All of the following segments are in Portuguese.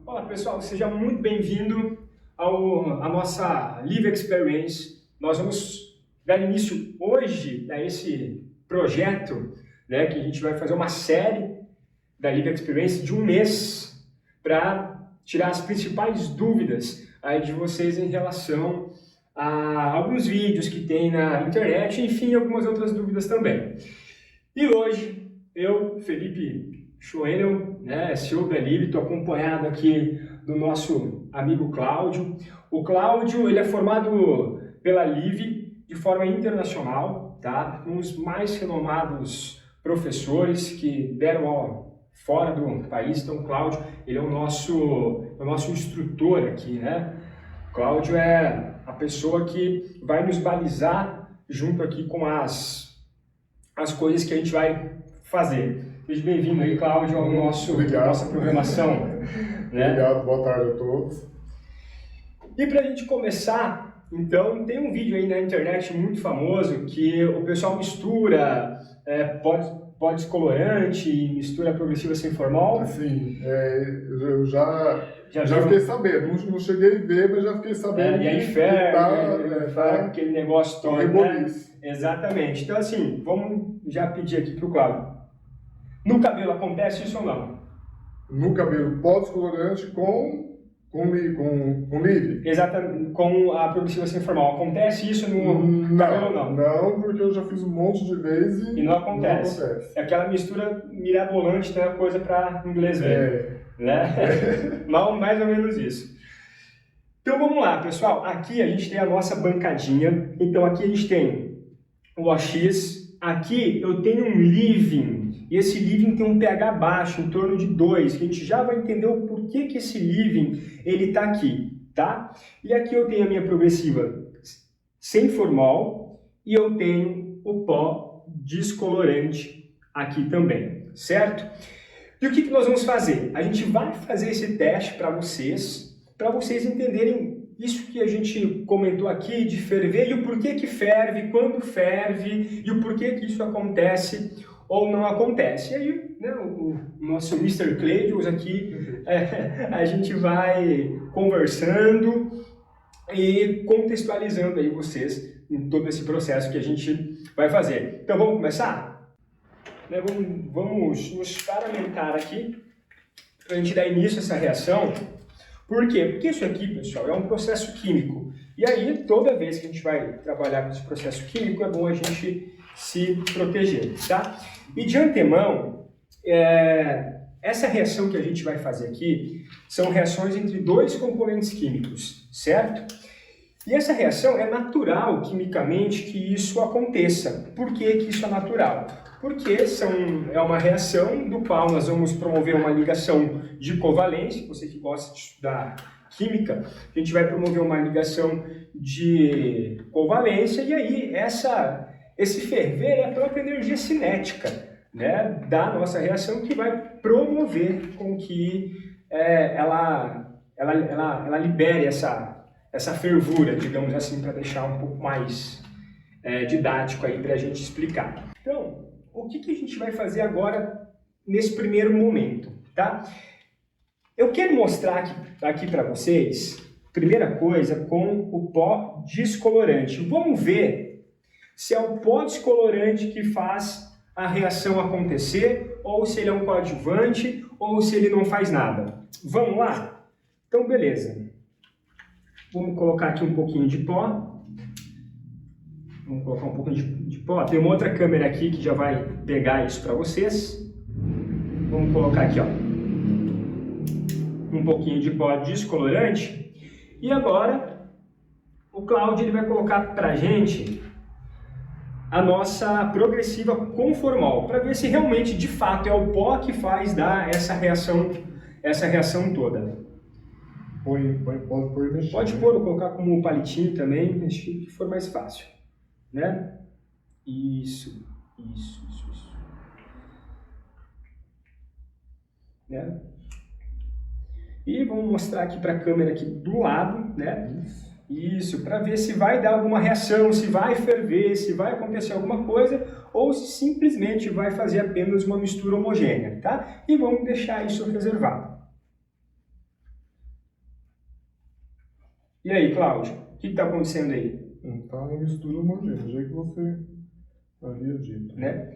Olá pessoal, seja muito bem-vindo à nossa Live Experience. Nós vamos dar início hoje a esse projeto, né, que a gente vai fazer uma série da Live Experience de um mês para tirar as principais dúvidas aí de vocês em relação a alguns vídeos que tem na internet, enfim, algumas outras dúvidas também. E hoje, eu, Felipe Schwenel, né, CEO da Live, estou acompanhado aqui do nosso amigo Cláudio. O Cláudio, ele é formado pela Live de forma internacional, tá? Um dos mais renomados professores que deram aula fora do país. Então, o Cláudio, ele é o nosso instrutor aqui, né? O Cláudio é a pessoa que vai nos balizar junto aqui com as coisas que a gente vai fazer. Seja bem-vindo aí, Cláudio, ao nossa programação. Né? Obrigado, boa tarde a todos. E para a gente começar, então, tem um vídeo aí na internet muito famoso que o pessoal mistura pó descolorante e mistura progressiva sem formol. Assim, eu já fiquei sabendo, não cheguei a ver, mas já fiquei sabendo. E aí ferve, aquele negócio todo, né? Exatamente. Então, assim, vamos já pedir aqui para o Cláudio. No cabelo acontece isso ou não? No cabelo pó descolorante com Live? Exatamente, com a progressiva sem formal. Acontece isso no cabelo ou não? Não, porque eu já fiz um monte de vezes e não acontece. É aquela mistura mirabolante, tem uma coisa para inglês ver. Né? Mais ou menos isso. Então vamos lá, pessoal. Aqui a gente tem a nossa bancadinha. Então aqui a gente tem o OX. Aqui eu tenho um leaving. E esse leaving tem um pH baixo, em torno de 2, que a gente já vai entender o porquê que esse leaving ele está aqui, tá? E aqui eu tenho a minha progressiva sem formol e eu tenho o pó descolorante aqui também, certo? E o que nós vamos fazer? A gente vai fazer esse teste para vocês entenderem isso que a gente comentou aqui de ferver e o porquê que ferve, quando ferve e o porquê que isso acontece ou não acontece. E aí, né, o nosso Mr. Cleidius aqui, a gente vai conversando e contextualizando aí vocês em todo esse processo que a gente vai fazer. Então vamos começar? Né, vamos nos paramentar aqui para a gente dar início a essa reação. Por quê? Porque isso aqui, pessoal, é um processo químico. E aí, toda vez que a gente vai trabalhar com esse processo químico, é bom a gente se proteger, tá? E de antemão, essa reação que a gente vai fazer aqui são reações entre dois componentes químicos, certo? E essa reação é natural, quimicamente, que isso aconteça. Por que isso é natural? Porque é uma reação do qual nós vamos promover uma ligação de covalência. Você que gosta de estudar química, a gente vai promover uma ligação de covalência e aí esse ferver é a própria energia cinética, né, da nossa reação que vai promover com que ela libere essa fervura, digamos assim, para deixar um pouco mais didático aí para a gente explicar. Então, o que a gente vai fazer agora nesse primeiro momento, tá? Eu quero mostrar aqui para vocês, primeira coisa, com o pó descolorante. Vamos ver se é o pó descolorante que faz a reação acontecer, ou se ele é um coadjuvante, ou se ele não faz nada. Vamos lá? Então, beleza. Vamos colocar aqui um pouquinho de pó. Vamos colocar um pouquinho de pó. Tem uma outra câmera aqui que já vai pegar isso para vocês. Vamos colocar aqui, ó, um pouquinho de pó descolorante. E agora, o Cláudio ele vai colocar para a gente a nossa progressiva com formol, para ver se realmente, de fato, é o pó que faz dar essa reação toda. Pode pôr, ou colocar como palitinho também, acho que for mais fácil, né? Isso. Né? E vamos mostrar aqui para a câmera aqui do lado, né? Isso, para ver se vai dar alguma reação, se vai ferver, se vai acontecer alguma coisa, ou se simplesmente vai fazer apenas uma mistura homogênea, tá? E vamos deixar isso reservado. E aí, Cláudio, o que está acontecendo aí? Tá uma mistura homogênea, do jeito que você havia dito. Né?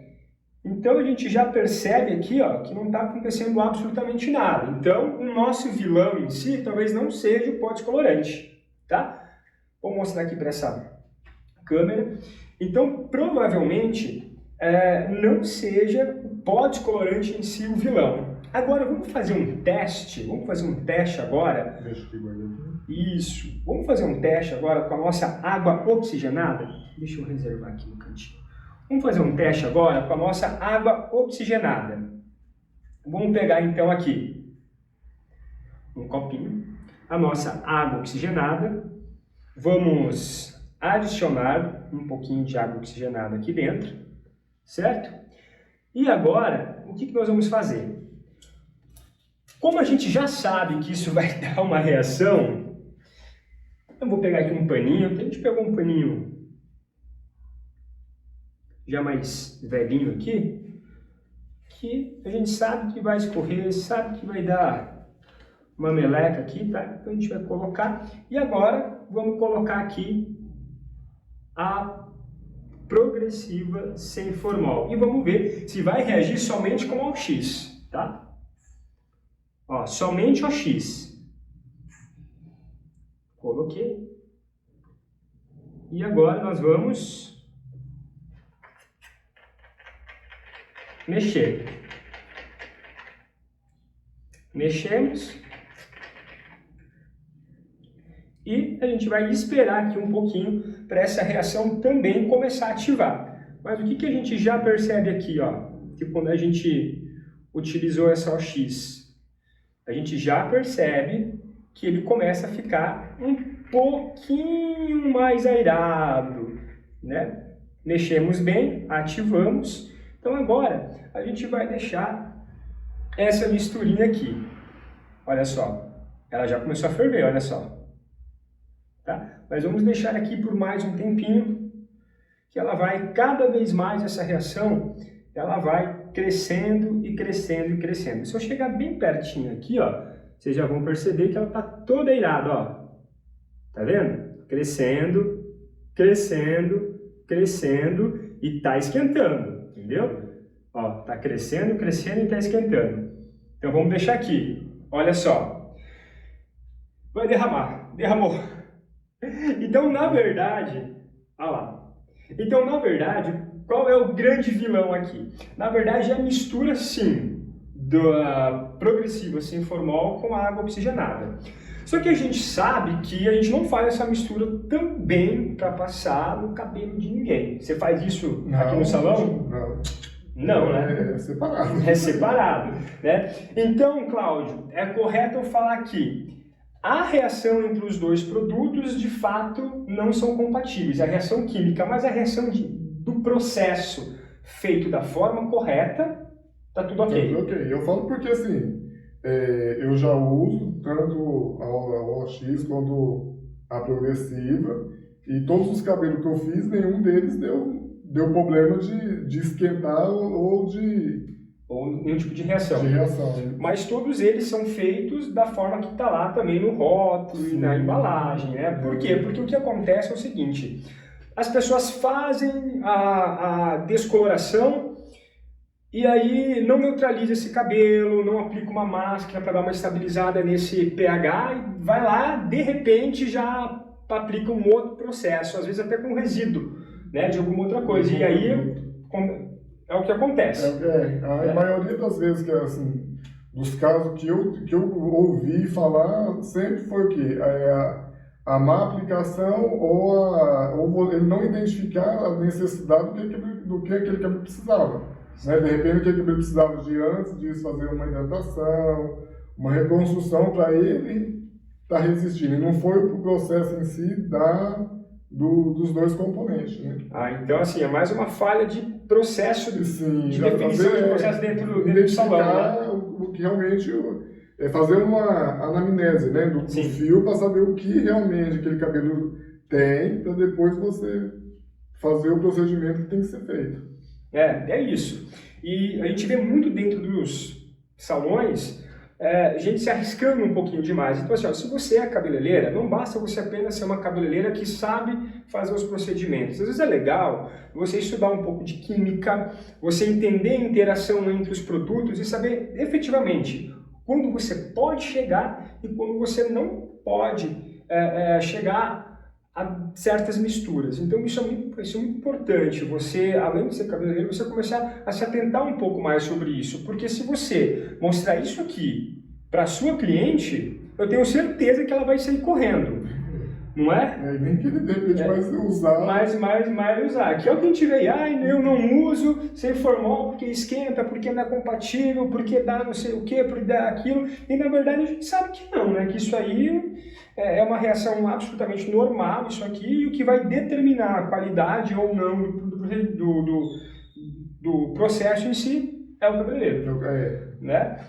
Então a gente já percebe aqui, ó, que não está acontecendo absolutamente nada. Então o nosso vilão em si talvez não seja o pó descolorante, tá? Vou mostrar aqui para essa câmera. Então provavelmente não seja o pó descolorante em si o vilão. Agora vamos fazer um teste. Vamos fazer um teste agora. Isso. Vamos fazer um teste agora com a nossa água oxigenada. Deixa eu reservar aqui no cantinho. Vamos fazer um teste agora com a nossa água oxigenada. Vamos pegar então aqui um copinho, a nossa água oxigenada. Vamos adicionar um pouquinho de água oxigenada aqui dentro, certo? E agora, o que nós vamos fazer? Como a gente já sabe que isso vai dar uma reação, eu vou pegar aqui um paninho. A gente pegou um paninho já mais velhinho aqui, que a gente sabe que vai escorrer, sabe que vai dar uma meleca aqui, tá? Então a gente vai colocar. E agora vamos colocar aqui a progressiva sem formol. E vamos ver se vai reagir somente com o OX, tá? Ó, somente OX. Coloquei. E agora nós vamos mexer. Mexemos. E a gente vai esperar aqui um pouquinho para essa reação também começar a ativar. Mas o que a gente já percebe aqui, ó? Que quando a gente utilizou essa OX, a gente já percebe que ele começa a ficar um pouquinho mais airado, né? Mexemos bem, ativamos. Então agora a gente vai deixar essa misturinha aqui. Olha só, ela já começou a ferver, olha só. Tá? Mas vamos deixar aqui por mais um tempinho, que ela vai cada vez mais, essa reação, ela vai crescendo e crescendo e crescendo. Se eu chegar bem pertinho aqui, ó, vocês já vão perceber que ela está toda airada, ó. Tá vendo? Crescendo, crescendo, crescendo e tá esquentando, entendeu? Ó, tá crescendo, crescendo e tá esquentando. Então vamos deixar aqui, olha só. Vai derramar, derramou. Então, na verdade, olha lá. Então, na verdade, qual é o grande vilão aqui? Na verdade, é a mistura, sim, da progressiva sem formol com a água oxigenada. Só que a gente sabe que a gente não faz essa mistura também para passar no cabelo de ninguém. Você faz isso aqui no salão? Não. Não, né? É separado. É separado, né? Então, Cláudio, é correto eu falar que a reação entre os dois produtos, de fato, não são compatíveis. A reação química, mas a reação do processo feito da forma correta, tá tudo ok. Tá tudo ok. Eu falo porque, assim, eu já uso tanto a OX quanto a progressiva, e todos os cabelos que eu fiz, nenhum deles deu problema de esquentar ou nenhum tipo de reação. Né? Mas todos eles são feitos da forma que está lá também no rótulo e na embalagem, né? Por quê? Porque o que acontece é o seguinte: as pessoas fazem a descoloração e aí não neutraliza esse cabelo, não aplica uma máscara para dar uma estabilizada nesse pH e vai lá, de repente, já aplica um outro processo, às vezes até com resíduo, né, de alguma outra coisa. E aí é o que acontece. A maioria das vezes que assim, dos casos que eu ouvi falar, sempre foi o quê? A má aplicação ou ele não identificar a necessidade do que aquele cabelo precisava. Né? De repente, aquele cabelo precisava de antes disso fazer uma hidratação, uma reconstrução para ele estar resistindo. E não foi o processo em si dos dois componentes, né? Então assim, é mais uma falha de processo, sim, de definição de processo dentro do salão, né? O que realmente é fazer uma anamnese, né, do fio para saber o que realmente aquele cabelo tem, para depois você fazer o procedimento que tem que ser feito. É isso. E a gente vê muito dentro dos salões gente se arriscando um pouquinho demais. Então, assim, ó, se você é cabeleireira, não basta você apenas ser uma cabeleireira que sabe fazer os procedimentos. Às vezes é legal você estudar um pouco de química, você entender a interação entre os produtos e saber efetivamente quando você pode chegar e quando você não pode chegar a certas misturas. Então isso é muito importante, você, além de ser cabeleireiro, você começar a se atentar um pouco mais sobre isso, porque se você mostrar isso aqui para a sua cliente, eu tenho certeza que ela vai sair correndo, não é? Nem que ele depende mais de usar. Mais usar. Que é o que a gente vê, eu não uso sem formol porque esquenta, porque não é compatível, porque dá não sei o que, porque dá aquilo, e na verdade a gente sabe que não, né? Que isso aí é uma reação absolutamente normal, isso aqui, e o que vai determinar a qualidade ou não do processo em si é o cabeleireiro, né?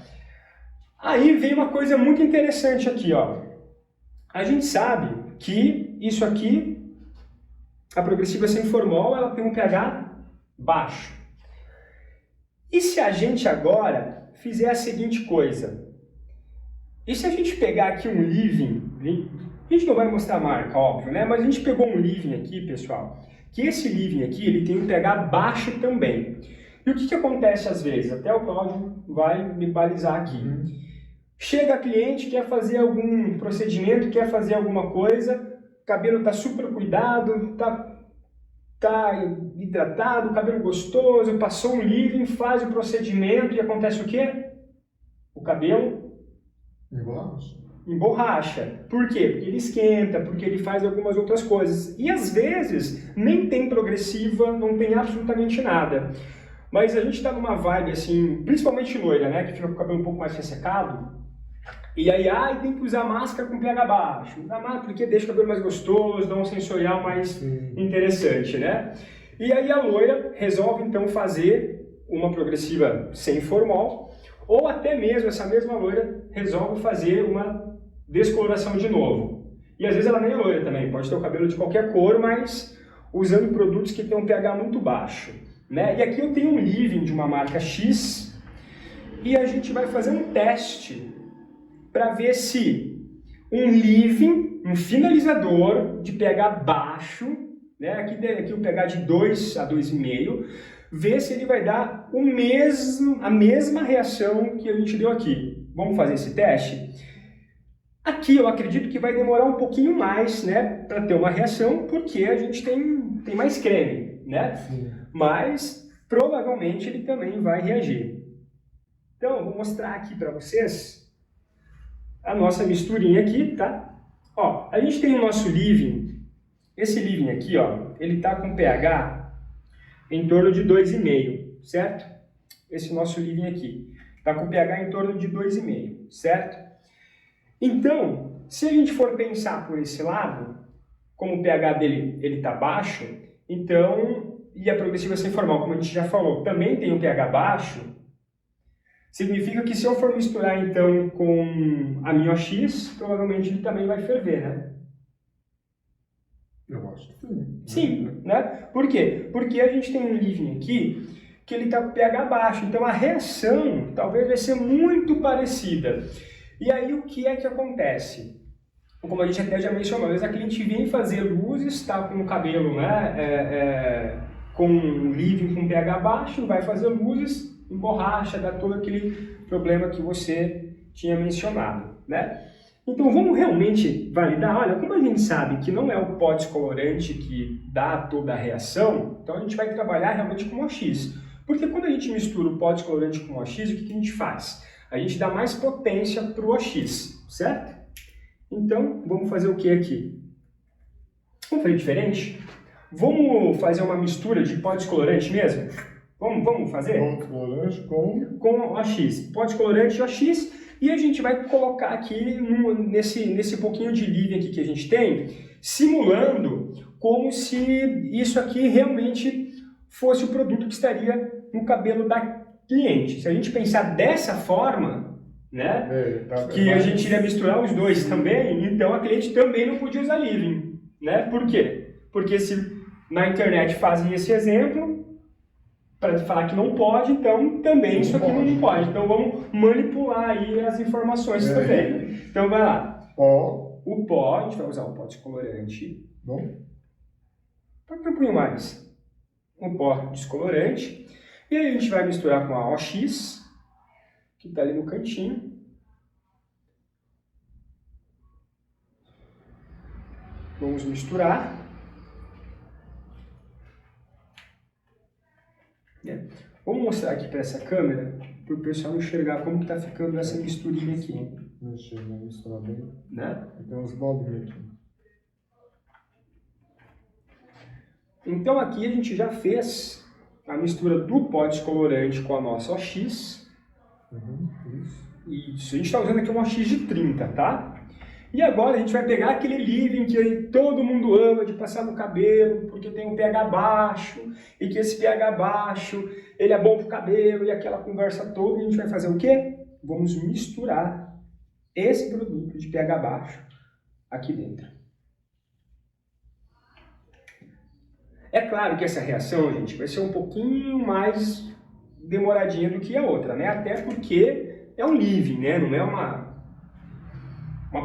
Aí vem uma coisa muito interessante aqui, ó. A gente sabe que isso aqui, a progressiva sem formol, ela tem um pH baixo. E se a gente agora fizer a seguinte coisa? E se a gente pegar aqui um leave-in, a gente não vai mostrar a marca, óbvio, né? Mas a gente pegou um leave-in aqui, pessoal, que esse leave-in aqui, ele tem um pH baixo também. E o que acontece às vezes? Até o Cláudio vai me balizar aqui. Chega a cliente, quer fazer algum procedimento, quer fazer alguma coisa, o cabelo está super cuidado, tá hidratado, cabelo gostoso, passou um leave-in, faz o procedimento e acontece o quê? O cabelo emborracha. Por quê? Porque ele esquenta, porque ele faz algumas outras coisas. E às vezes nem tem progressiva, não tem absolutamente nada. Mas a gente está numa vibe assim, principalmente loira, né? Que fica com o cabelo um pouco mais ressecado. E aí, tem que usar máscara com pH baixo. Porque deixa o cabelo mais gostoso, dá um sensorial mais interessante, né? E aí a loira resolve então fazer uma progressiva sem formol, ou até mesmo essa mesma loira resolve fazer uma descoloração de novo. E às vezes ela nem é loira também, pode ter o cabelo de qualquer cor, mas usando produtos que têm um pH muito baixo, né? E aqui eu tenho um leave-in de uma marca X e a gente vai fazer um teste para ver se um leave-in, um finalizador de pH baixo, né? Aqui o pH de 2 a 2,5, ver se ele vai dar a mesma reação que a gente deu aqui. Vamos fazer esse teste? Aqui eu acredito que vai demorar um pouquinho mais, né, para ter uma reação, porque a gente tem mais creme, né? Sim. Mas provavelmente ele também vai reagir. Então eu vou mostrar aqui para vocês a nossa misturinha aqui, tá? Ó, a gente tem o nosso leave-in. Esse leave-in aqui, ó, ele tá com pH em torno de 2,5, certo? Esse nosso leave-in aqui tá com pH em torno de 2,5, certo? Então, se a gente for pensar por esse lado, como o pH dele ele tá baixo, então, e a progressiva sem formol, como a gente já falou, também tem um pH baixo, significa que se eu for misturar então com aminho X, provavelmente ele também vai ferver, né? Eu acho que sim. Sim, né? Por quê? Porque a gente tem um leave-in aqui que ele está com pH baixo, então a reação talvez vai ser muito parecida. E aí o que é que acontece? Como a gente até já mencionou, às vezes a cliente vem fazer luzes, está com o cabelo, né, com um leave-in com pH baixo, vai fazer luzes, emborracha, dá todo aquele problema que você tinha mencionado, né? Então vamos realmente validar, olha, como a gente sabe que não é o pó descolorante que dá toda a reação, então a gente vai trabalhar realmente com o OX. Porque quando a gente mistura o pó descolorante com o OX, o que a gente faz? A gente dá mais potência para o OX, certo? Então vamos fazer o que aqui? Vamos fazer diferente? Vamos fazer uma mistura de pó descolorante mesmo? Vamos fazer? Pó descolorante com OX. Pó descolorante e OX. E a gente vai colocar aqui nesse pouquinho de leave aqui que a gente tem, simulando como se isso aqui realmente fosse o produto que estaria no cabelo da cliente. Se a gente pensar dessa forma, né, que a gente iria misturar os dois também, então a cliente também não podia usar leave, né? Por quê? Porque se na internet fazem esse exemplo, para falar que não pode, então também isso aqui não pode. Então vamos manipular aí as informações também. Então vai lá. O pó, a gente vai usar o pó descolorante. Bom. Pode um pouquinho mais. O pó descolorante. E aí a gente vai misturar com a OX, que está ali no cantinho. Vamos misturar. Vamos mostrar aqui para essa câmera, para o pessoal enxergar como que está ficando essa misturinha aqui. Misturar bem. Né? Tem uns bolinhos aqui. Então aqui a gente já fez a mistura do pó descolorante com a nossa OX. Isso. Isso, a gente está usando aqui uma OX de 30, tá? E agora a gente vai pegar aquele leave-in que todo mundo ama de passar no cabelo, porque tem um pH baixo, e que esse pH baixo, ele é bom pro cabelo, e aquela conversa toda, e a gente vai fazer o quê? Vamos misturar esse produto de pH baixo aqui dentro. É claro que essa reação, gente, vai ser um pouquinho mais demoradinha do que a outra, né? Até porque é um leave-in, né? Não é uma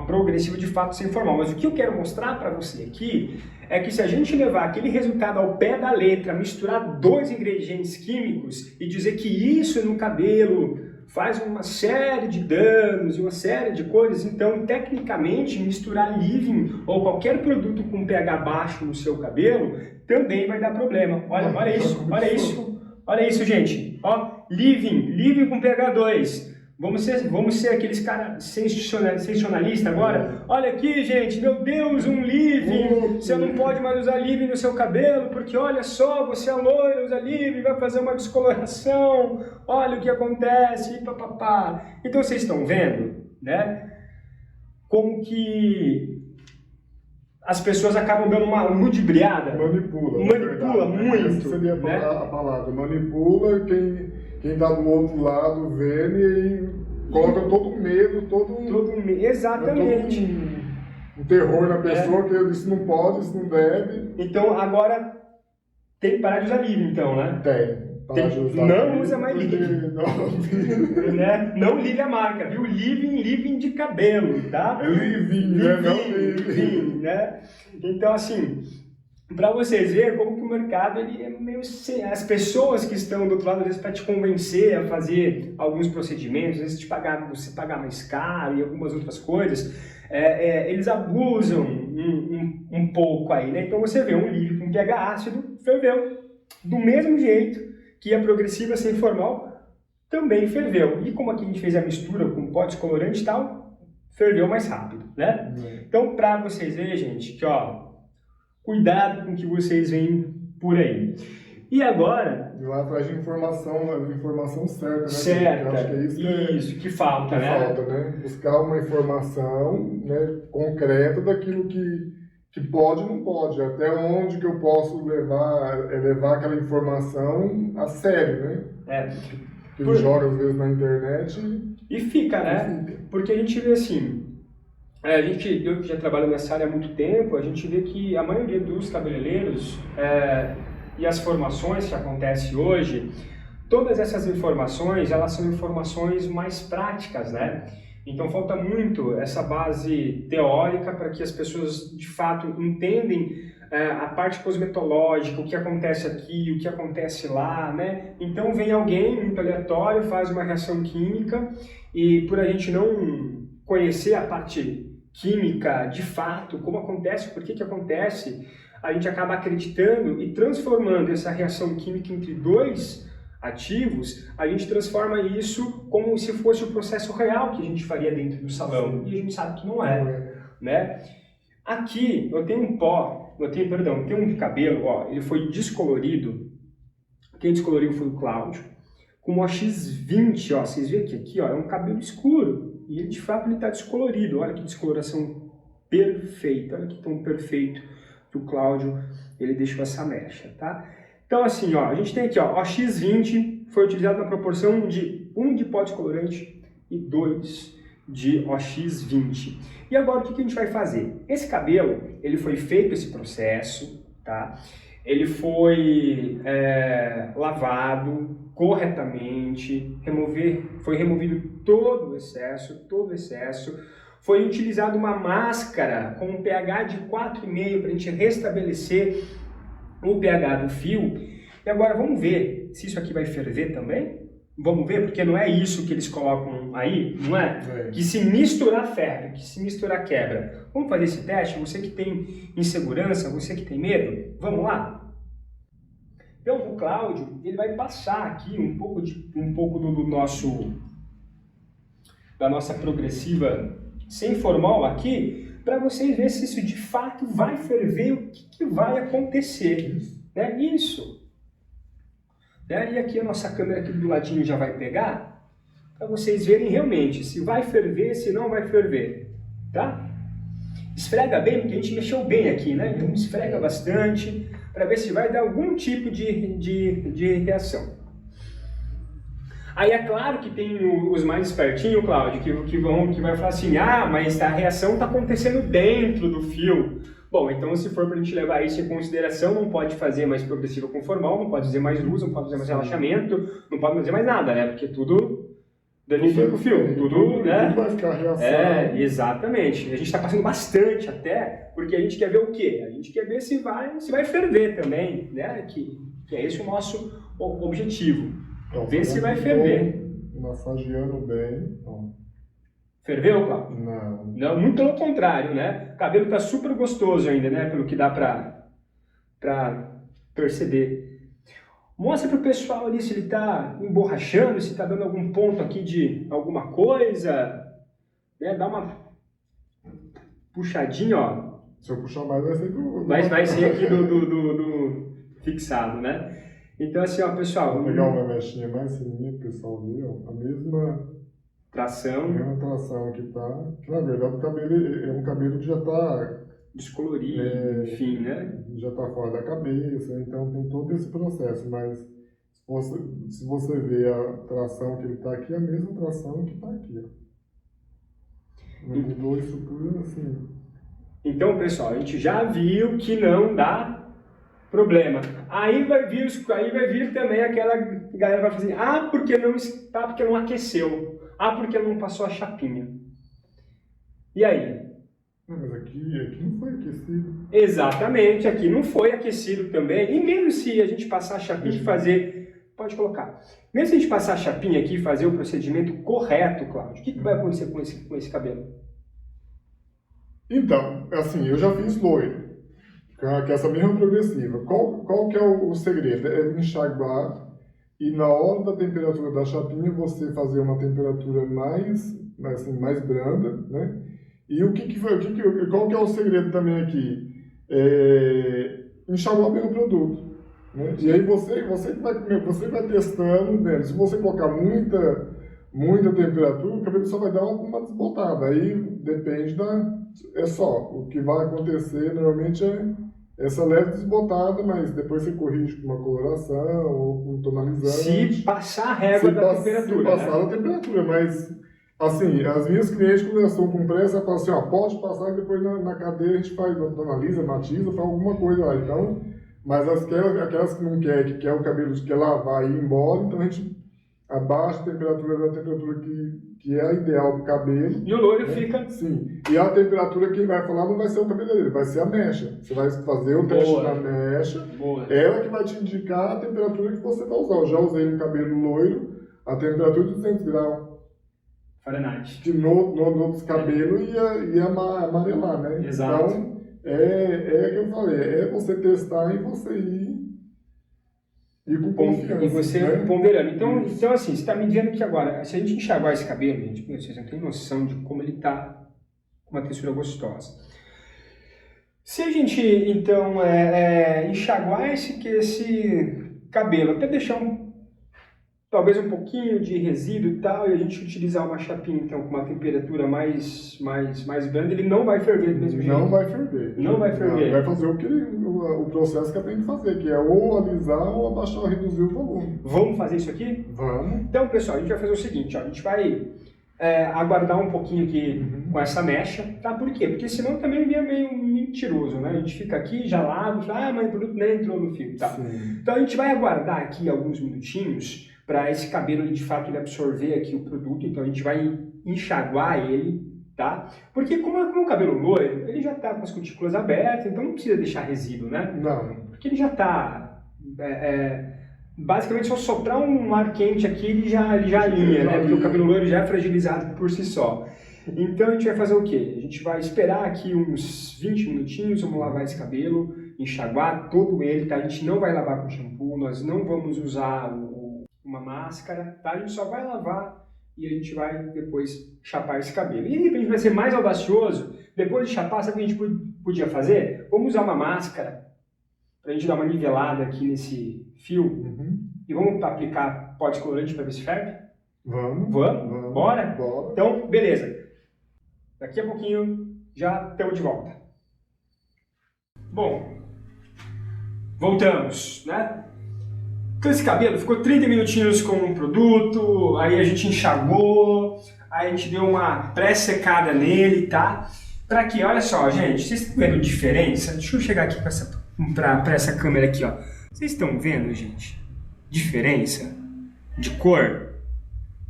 progressiva de fato sem formal. Mas o que eu quero mostrar para você aqui é que se a gente levar aquele resultado ao pé da letra, misturar dois ingredientes químicos e dizer que isso no cabelo faz uma série de danos e uma série de coisas, então tecnicamente misturar leave-in ou qualquer produto com pH baixo no seu cabelo também vai dar problema. Olha isso, gente. Ó, leave-in com pH 2. Vamos ser aqueles caras sensacionalistas agora? Olha aqui, gente, meu Deus, um leave-in. Você não pode mais usar leave-in no seu cabelo, porque olha só, você é loira, usa leave-in, vai fazer uma descoloração. Olha o que acontece, papapá. Então vocês estão vendo, né? Como que as pessoas acabam dando uma ludibriada. Manipula muito. Essa seria né? a palavra. Manipula quem está do outro lado vendo e coloca todo medo, Exatamente. Um terror na pessoa, que isso não pode, isso não deve. Então agora tem que parar de usar leave-in, então, né? Não usa mais leave-in. Né? Não ligue a marca, viu? Leave-in de cabelo, tá? É leave-in, né? Então, assim, para vocês verem como que o mercado ele é meio sem... As pessoas que estão do outro lado, às vezes, para te convencer a fazer alguns procedimentos, às vezes você pagar mais caro e algumas outras coisas, eles abusam um pouco aí, né? Então você vê um leave com pH ácido, ferveu. Do mesmo jeito que a progressiva sem formal também ferveu. E como aqui a gente fez a mistura com pó descolorante e tal, ferveu mais rápido, né? Então, para vocês verem, gente, que ó, cuidado com o que vocês veem por aí. E agora... E lá atrás de informação certa, né? Certa, eu acho que é isso que falta, né? Buscar uma informação, né, concreta daquilo que pode e não pode. Até onde que eu posso levar aquela informação a sério, né? Que joga às vezes na internet e fica, né? Porque a gente vê assim... eu que já trabalho nessa área há muito tempo, a gente vê que a maioria dos cabeleireiros e as formações que acontecem hoje, todas essas informações, elas são informações mais práticas, né? Então falta muito essa base teórica para que as pessoas de fato entendem a parte cosmetológica, o que acontece aqui, o que acontece lá, né? Então vem alguém muito aleatório, faz uma reação química e por a gente não conhecer a parte química de fato, como acontece, por que acontece, a gente acaba acreditando e transformando essa reação química entre dois ativos, a gente transforma isso como se fosse o processo real que a gente faria dentro do salão. E a gente sabe que não é, né? Aqui eu tenho um cabelo, ó, ele foi descolorido. Quem descoloriu foi o Cláudio, com uma X20, ó, vocês veem que aqui, ó, é um cabelo escuro. E ele, de fato, ele está descolorido. Olha que descoloração perfeita. Olha que tom perfeito que o Cláudio ele deixou essa mecha, tá? Então, assim, ó, a gente tem aqui, ó, X20 foi utilizado na proporção de 1 de pó descolorante e 2 de OX20. E agora, o que a gente vai fazer? Esse cabelo, ele foi feito esse processo, tá? ele foi lavado corretamente, foi removido todo o excesso, foi utilizada uma máscara com um pH de 4,5 para a gente restabelecer o pH do fio. E agora vamos ver se isso aqui vai ferver também? Vamos ver, porque não é isso que eles colocam aí, não é? Que se misturar ferve, que se misturar quebra. Vamos fazer esse teste? Você que tem insegurança, você que tem medo, vamos lá? Então, o Cláudio, ele vai passar aqui um pouco da nossa progressiva sem formol aqui, para vocês verem se isso de fato vai ferver, o que vai acontecer. Né? Isso. E aqui a nossa câmera aqui do ladinho já vai pegar, para vocês verem realmente se vai ferver, se não vai ferver, tá? Esfrega bem, porque a gente mexeu bem aqui, né? Então esfrega bastante, para ver se vai dar algum tipo de reação. Aí é claro que tem os mais espertinhos, Cláudio, que vai falar assim, mas a reação está acontecendo dentro do fio. Bom, então se for para a gente levar isso em consideração, não pode fazer mais progressiva com formal, não pode fazer mais luz, não pode fazer mais relaxamento, não pode fazer mais nada, né? Porque tudo danifica o fio, tudo, né? Tudo vai ficar reação. Exatamente. A gente está passando bastante até, porque a gente quer ver o quê? A gente quer ver se vai ferver também, né? Que é esse o nosso objetivo. Então, ver se vai ferver. Massageando bem. Ó. Ferveu, Cláudio? Não, muito pelo contrário, né? O cabelo tá super gostoso ainda, né? Pelo que dá pra perceber. Mostra pro pessoal ali se ele tá emborrachando, se tá dando algum ponto aqui de alguma coisa. Né? Dá uma puxadinha, ó. Se eu puxar mais, vai ser do... Vai ser aqui do fixado, né? Então assim, ó, pessoal... Vou pegar uma mechinha mais fininha pro pessoal ver, ó. A mesma tração que tá. Que, na verdade, o cabelo é um cabelo que já tá descolorido, enfim, né? Já tá fora da cabeça, então tem todo esse processo, mas se você ver a tração que ele tá aqui, é a mesma tração que tá aqui, ó. Não mudou a estrutura assim. Então, pessoal, a gente já viu que não dá problema. Aí vai vir também aquela galera vai fazer, porque não aqueceu. Porque não passou a chapinha. E aí? Mas aqui não foi aquecido. Exatamente, aqui não foi aquecido também. E mesmo se a gente passar a chapinha e fazer... Pode colocar. Mesmo se a gente passar a chapinha aqui e fazer o procedimento correto, Cláudio, o que vai acontecer com esse cabelo? Então, assim, eu já fiz loiro. Que é essa mesma progressiva. Qual que é o segredo? É enxaguar e na hora da temperatura da chapinha você fazer uma temperatura mais branda, né? E qual que é o segredo também aqui? Enxaguar bem o produto, né? E aí você vai testando, né? Se você colocar muita temperatura, o cabelo só vai dar uma desbotada. Aí depende o que vai acontecer normalmente essa leve desbotada, mas depois você corrige com uma coloração ou com um tonalizante. Se passar a régua da temperatura. Se passar a temperatura, mas assim, as minhas clientes quando elas estão com pressa, falam assim, pode passar e depois na cadeira a gente tonaliza, matiza, faz alguma coisa lá. Então, mas aquelas que não que quer o cabelo, que quer lavar e ir embora, então a gente abaixa a temperatura da temperatura que é a ideal do cabelo. E o loiro fica... Sim. E a temperatura quem vai falar não vai ser o cabeleireiro, vai ser a mecha. Você vai fazer o teste na mecha. Boa. Ela que vai te indicar a temperatura que você vai usar. Eu já usei no cabelo loiro a temperatura de 200 graus. Fahrenheit. Que no outro cabelo ia amarelar, né? Exato. Então, é que eu falei, você testar e você ir com confiança. E você ponderando. Então assim, você está me dizendo que agora, se a gente enxaguar esse cabelo, gente, vocês não têm noção de como ele está com uma textura gostosa. Se a gente, então, enxaguar esse cabelo, até deixar talvez um pouquinho de resíduo e tal, e a gente utilizar uma chapinha, então, com uma temperatura mais branda, ele não vai ferver do mesmo jeito. Não vai ferver. Não vai ferver. Vai fazer o processo que tem que fazer, que é ou alisar ou abaixar ou reduzir o volume. Vamos fazer isso aqui? Vamos. Então, pessoal, a gente vai fazer o seguinte, ó, a gente vai aguardar um pouquinho aqui com essa mecha, tá? Por quê? Porque senão também vira meio mentiroso, né? A gente fica aqui, já lava, fala, mas o produto nem entrou no fio, tá? Então a gente vai aguardar aqui alguns minutinhos para esse cabelo, de fato, ele absorver aqui o produto, então a gente vai enxaguar ele, tá? Porque como o cabelo loiro, ele já tá com as cutículas abertas, então não precisa deixar resíduo, né? Não. Porque ele já tá... basicamente, só soprar um ar quente aqui, ele já alinha, né? Porque o cabelo loiro já é fragilizado por si só. Então a gente vai fazer o quê? A gente vai esperar aqui uns 20 minutinhos, vamos lavar esse cabelo, enxaguar todo ele, tá? A gente não vai lavar com shampoo, nós não vamos usar uma máscara, tá? A gente só vai lavar e a gente vai depois chapar esse cabelo. E a gente vai ser mais audacioso, depois de chapar, sabe o que a gente podia fazer? Vamos usar uma máscara para a gente dar uma nivelada aqui nesse fio e vamos aplicar pó descolorante para ver se ferve? Vamos. Bora? Então, beleza. Daqui a pouquinho já estamos de volta. Bom, voltamos, né? Então esse cabelo ficou 30 minutinhos com um produto, aí a gente enxagou, aí a gente deu uma pré-secada nele, tá? Pra quê? Olha só, gente, vocês estão vendo diferença? Deixa eu chegar aqui pra essa câmera aqui, ó. Vocês estão vendo, gente, diferença de cor?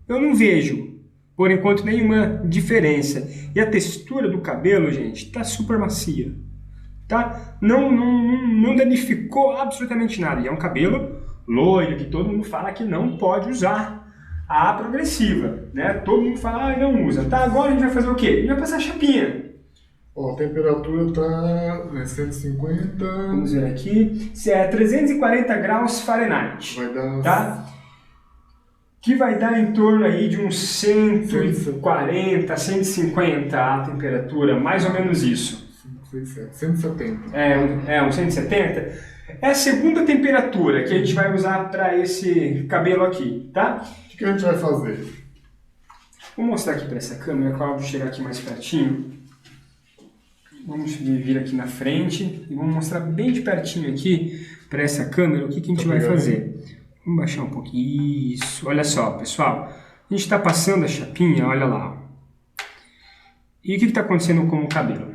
Eu não vejo, por enquanto, nenhuma diferença. E a textura do cabelo, gente, tá super macia, tá? Não danificou absolutamente nada. E é um cabelo loiro, que todo mundo fala que não pode usar a progressiva, né? Todo mundo fala, não usa. Tá, agora a gente vai fazer o quê? A gente vai passar a chapinha. Ó, a temperatura tá 150... Vamos ver aqui. 340 graus Fahrenheit. Vai dar... Tá? Que vai dar em torno aí de uns 140, 150 a temperatura, mais ou menos isso. 170. Uns 170. É a segunda temperatura que a gente vai usar para esse cabelo aqui, tá? O que a gente vai fazer? Vou mostrar aqui para essa câmera, Cláudio, chegar aqui mais pertinho. Vamos vir aqui na frente e vamos mostrar bem de pertinho aqui para essa câmera o que a gente vai fazer. Vamos baixar um pouquinho. Isso. Olha só, pessoal. A gente está passando a chapinha, olha lá. E o que está acontecendo com o cabelo?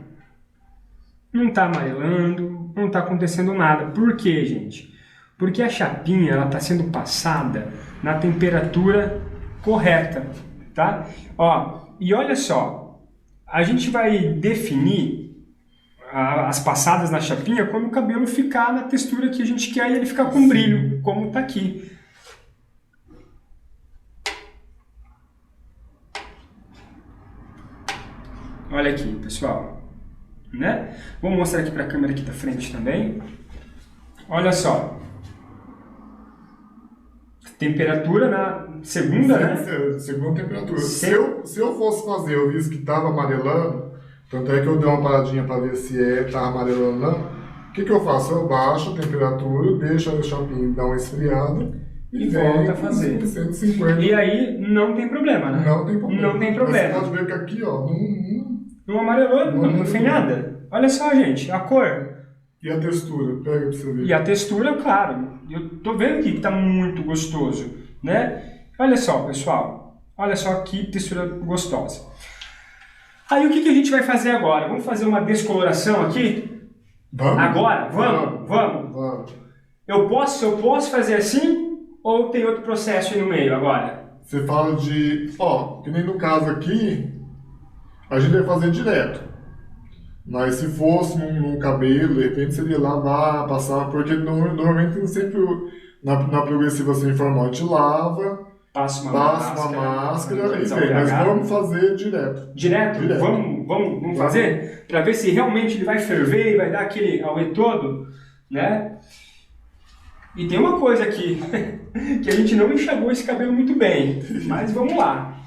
Não está amarelando, não está acontecendo nada. Por quê, gente? Porque a chapinha está sendo passada na temperatura correta, tá? Ó, e olha só, a gente vai definir as passadas na chapinha quando o cabelo ficar na textura que a gente quer e ele ficar com brilho, como está aqui. Olha aqui, pessoal. Né? Vou mostrar aqui para a câmera aqui da frente também. Olha só. Temperatura na segunda, né? Segunda temperatura. Se eu fosse fazer, eu vi que estava amarelando, tanto é que eu dei uma paradinha para ver se tá amarelando ou não. O que eu faço? Eu baixo a temperatura, deixo o chapinho dar uma esfriada e volta a fazer. 150. E aí não tem problema, né? Não tem problema. Não tem problema. Você pode ver que aqui, ó, não amarelou, não fez nada. Olha só, gente, a cor. E a textura? Pega pra você ver. E a textura, claro. Eu tô vendo aqui que tá muito gostoso, né? Olha só, pessoal. Olha só que textura gostosa. Aí o que a gente vai fazer agora? Vamos fazer uma descoloração aqui? Vamos? Agora? Vamos. Eu posso fazer assim? Ou tem outro processo aí no meio agora? Você fala de... Ó, que nem no caso aqui, a gente vai fazer direto. Mas se fosse num cabelo, de repente seria lavar, passar, porque normalmente sempre na progressiva assim informal, a gente lava, passa uma máscara e vem. Mas vamos fazer direto. Direto? Vamos fazer? Para ver se realmente ele vai ferver e vai dar aquele auê todo, né? E tem uma coisa aqui, que a gente não enxagou esse cabelo muito bem, mas vamos lá.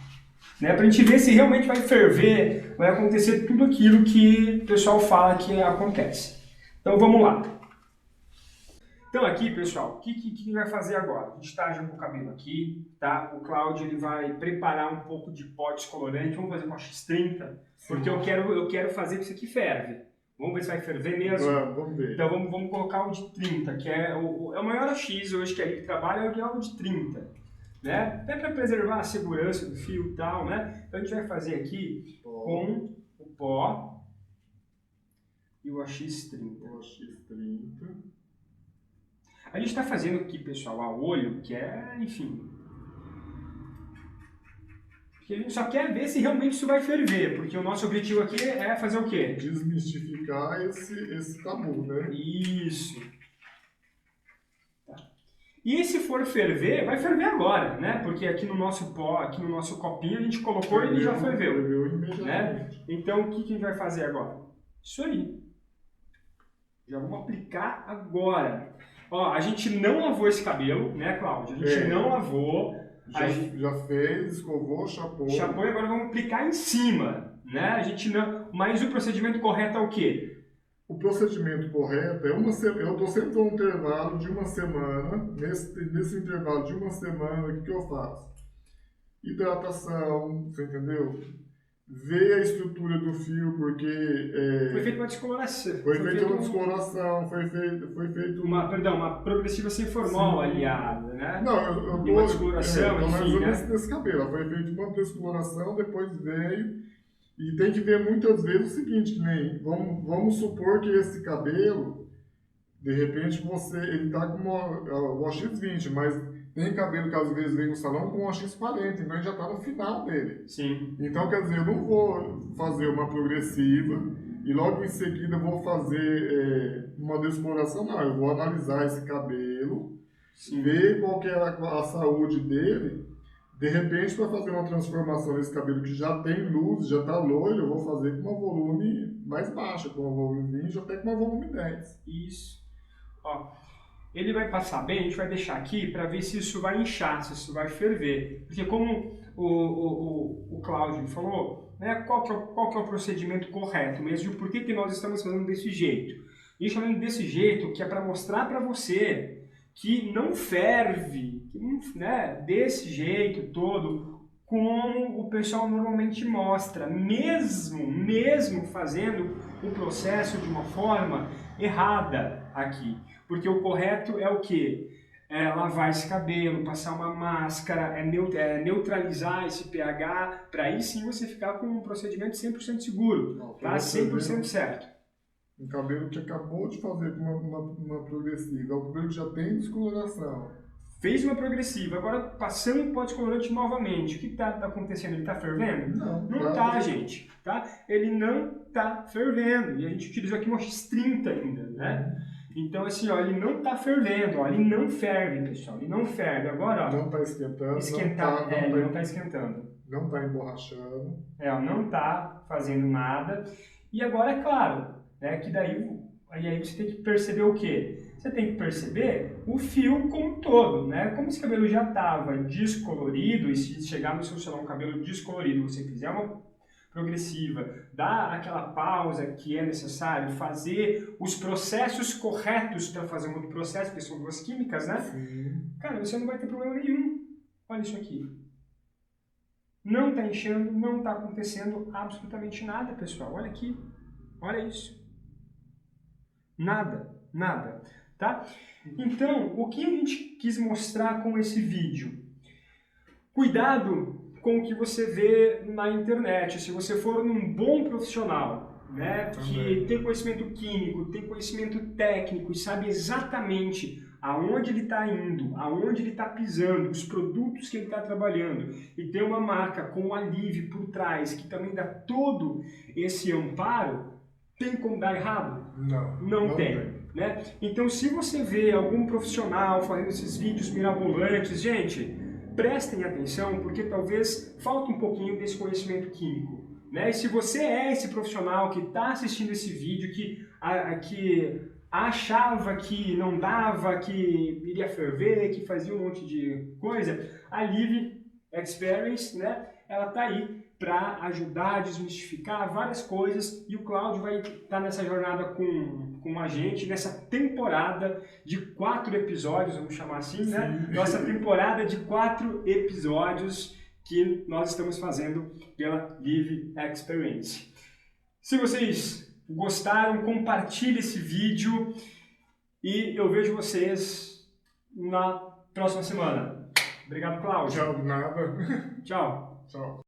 Né, para a gente ver se realmente vai ferver, vai acontecer tudo aquilo que o pessoal fala que acontece. Então vamos lá. Então aqui, pessoal, o que a gente vai fazer agora? A gente está já com o cabelo aqui, tá? O Cláudio ele vai preparar um pouco de pó descolorante, vamos fazer com a X30, porque eu quero fazer que isso aqui ferve. Vamos ver se vai ferver mesmo? Vamos ver. Então vamos colocar o de 30, que é o maior X hoje que é ali que trabalha, é o de 30. né? Até para preservar a segurança do fio e tal, né? Então a gente vai fazer aqui com o pó e o AX30. A gente está fazendo aqui, pessoal, a olho, que é, enfim... Porque a gente só quer ver se realmente isso vai ferver, porque o nosso objetivo aqui é fazer o quê? Desmistificar esse tabu, né? Isso. Tá. E se for ferver, vai ferver agora, né? Porque aqui no nosso pó, aqui no nosso copinho, a gente colocou e ele já ferveu. Ferveu imediatamente. Né? Então, o que a gente vai fazer agora? Isso aí. Já vamos aplicar agora. Ó, a gente não lavou esse cabelo, né, Cláudio? A gente não lavou. Já fez, escovou, chapou. Chapou e agora vamos aplicar em cima, né? A gente não... Mas o procedimento correto é o quê? O procedimento correto é uma semana. Eu estou sempre num intervalo de uma semana. Nesse intervalo de uma semana, o que eu faço? Hidratação, você entendeu? Ver a estrutura do fio, porque... Foi feita uma descoloração. Foi feita uma descoloração, foi feito... Uma progressiva sem formol aliada, né? Não, eu tô... Uma descoloração, enfim, né? Nesse cabelo. Foi feita uma descoloração, depois veio... E tem que ver muitas vezes o seguinte, que nem... Vamos supor que esse cabelo, de repente, ele tá com o AX20, mas... Tem cabelo que às vezes vem no salão com um AX40, então ele já está no final dele. Sim. Então, quer dizer, eu não vou fazer uma progressiva e logo em seguida vou fazer uma descoloração, não. Eu vou analisar esse cabelo, ver qual que é a saúde dele. De repente, para fazer uma transformação nesse cabelo que já tem luz, já está loiro, eu vou fazer com uma volume mais baixa, com uma volume 20 até com uma volume 10. Isso. Ó. Ele vai passar bem, a gente vai deixar aqui para ver se isso vai inchar, se isso vai ferver. Porque como o Cláudio falou, né, qual que é o procedimento correto mesmo, por que nós estamos fazendo desse jeito? A gente está fazendo desse jeito que é para mostrar para você que não ferve, que não, né, desse jeito todo, como o pessoal normalmente mostra, mesmo fazendo o processo de uma forma errada aqui. Porque o correto é o quê? É lavar esse cabelo, passar uma máscara, neutralizar esse pH, para aí sim você ficar com um procedimento 100% seguro, tá? 100% certo. Um cabelo que acabou de fazer uma progressiva, é um cabelo que já tem descoloração. Fez uma progressiva, agora passando o pó descolorante novamente. O que está acontecendo? Ele está fervendo? Não está, gente. Tá? Ele não está fervendo. E a gente utilizou aqui um AX30 ainda, né? Então, assim, ó, ele não está fervendo, ó, ele não ferve, pessoal, ele não ferve. Agora, ó, não está esquentando, ele não está esquentando. Não está emborrachando. Não está fazendo nada. E agora, é claro, né, que aí você tem que perceber o quê? Você tem que perceber o fio como um todo, né? Como esse cabelo já estava descolorido, e se chegar no seu salão um cabelo descolorido, você fizer uma progressiva, dar aquela pausa que é necessário, fazer os processos corretos para fazer um outro processo, porque são duas químicas, né? Sim. Cara, você não vai ter problema nenhum. Olha isso aqui. Não está inchando, não está acontecendo absolutamente nada, pessoal. Olha aqui. Olha isso. Nada. Tá? Então, o que a gente quis mostrar com esse vídeo? Cuidado com o que você vê na internet. Se você for num bom profissional, né, que tem conhecimento químico, tem conhecimento técnico e sabe exatamente aonde ele está indo, aonde ele está pisando, os produtos que ele está trabalhando, e tem uma marca com a Live por trás, que também dá todo esse amparo, tem como dar errado? Não tem. Né? Então, se você vê algum profissional fazendo esses vídeos mirabolantes, gente, prestem atenção, porque talvez falte um pouquinho desse conhecimento químico. Né? E se você é esse profissional que está assistindo esse vídeo, que achava que não dava, que iria ferver, que fazia um monte de coisa, a Live Experience, né, ela está aí para ajudar a desmistificar várias coisas, e o Cláudio vai estar nessa jornada com a gente, nessa temporada de 4 episódios, vamos chamar assim, né? Nossa temporada de 4 episódios que nós estamos fazendo pela Live Experience. Se vocês gostaram, compartilhe esse vídeo e eu vejo vocês na próxima semana. Obrigado, Cláudio. Tchau, de nada. Tchau. Tchau.